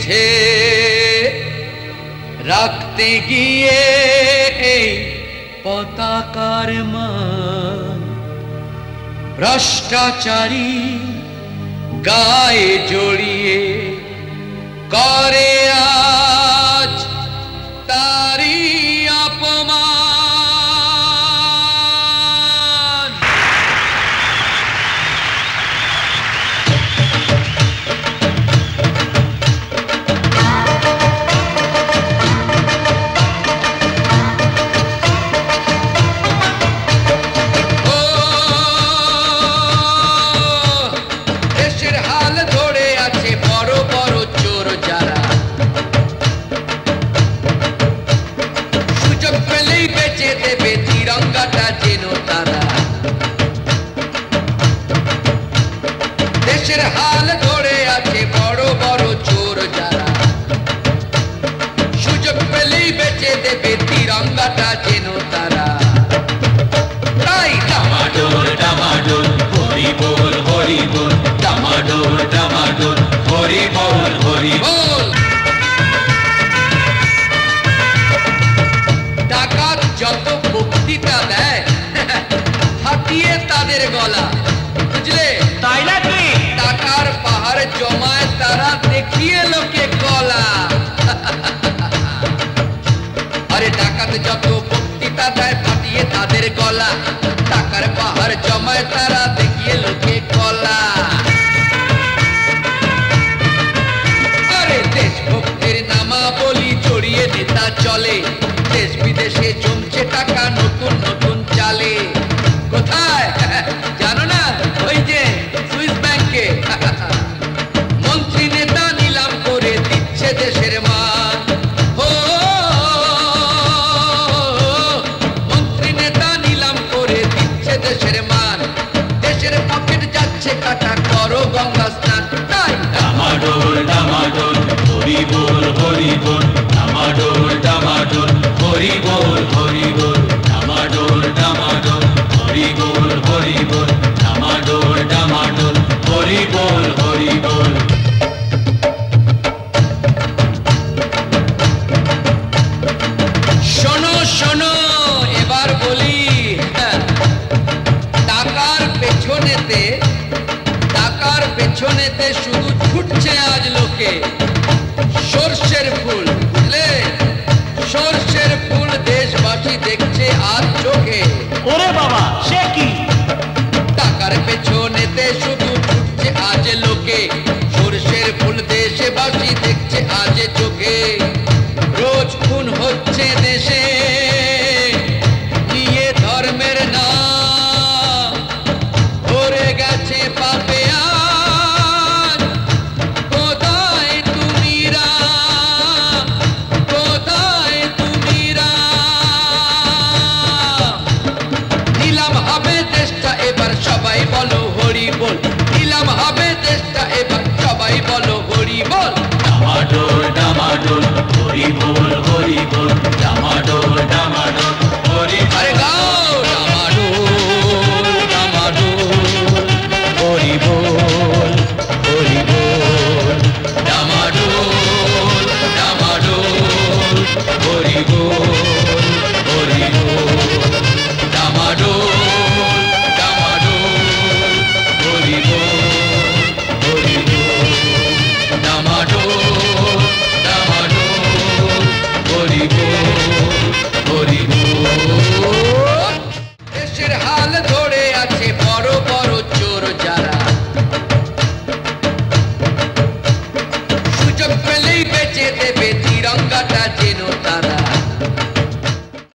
বেঁধে রাখতে গিয়ে এই পতাকার মান ভ্রষ্টাচারী গায়ে জড়িয়ে করে আজ তারি অপমান। দেশের হাল ধরে আছে বড় বড় চোর যারা, সুযোগ পেলেই বেচে দেবে তিরঙ্গাটা যেন তারা। দেশের হাল ধরে আছে বড় বড় চোর যারা, সুযোগ পেলেই বেচে দেবে তিরঙ্গাটা যেন তারা। তাই ডামাডোল ডামাডোল হরি বল হরি বল, ডামাডোল ডামাডোল হরি বল হরি বল। বল ডাকাত যত বক্তৃতা দেয় হাতিয়ে তাদের গলা, বুঝলে? তাই নাকি? টাকার পাহাড় জমায় তারা দেখিয়ে লোকে গলা। আরে ডাকাত যত বক্তৃতা দেয় ফাটিয়ে তাদের গলা, টাকার পাহাড় জমায় তারা দেখিয়ে লোকে গলা। আরে দেশভক্তির নামা বলি জড়িয়ে নেতা চলে, দেশ বিদেশে জমছে টাকা নতুন নতুন চালে। কোথায় জানো না? ওই যে সুইস ব্যাংকে মন্ত্রী নেতা নিলাম করে দিচ্ছে দেশের মান। ও মন্ত্রী নেতা নিলাম করে দিচ্ছে দেশের মান, দেশের পকেট যাচ্ছে কাটা, করো গঙ্গা স্নান। তাই ডামাডোল ডামাডোল হরি বল হরি বল, ডামাডোল ডামাডোল হরি বল হরি বল, ডামাডোল ডামাডোল হরি বল হরি বল, ডামাডোল ডামাডোল হরি বল হরি বল। শোনো শোনো এবার বলি, টাকার পেছনেতে শুধু ছুটছে আজ লোকে সর্ষের ফুল, বুঝলে? সর্ষের ফুল দেশবাসী দেখছে আজ চোখে। ওরে বাবা সে কি? টাকার পেছনেতে শুধু ছুটছে আজ লোকে সর্ষের ফুল দেশবাসী দেখছে আজ চোখে। রোজ খুন হচ্ছে দেশে নিয়ে ধর্মের নাম, ভরে গেছে পাপে আজ। কোথায় তুমি রাম, কোথায় তুমি রাম? নিলাম হবে দেশটা এবার সবাই বলো হরি বল, নিলাম হবে দেশটা এবার সবাই বলো হরি বল। ডামাডোল ডামাডোল হরি বল হরি বল, ডামাডোল ডামাডোল হরি বল। আরে গাও ডামাডোল ডামাডোল হরি বল হরি বল, ডামাডোল ডামাডোল হরি বল হরি বল, ডামাডোল ডামাডোল হরি বল হরি বল, ডামাডোল ডামাডোল হরি বল হরি বল। দেশের হাল ধরে আছে বড় বড় চোর যারা, সুযোগ পেলেই বেচে দেবে তিরঙ্গাটা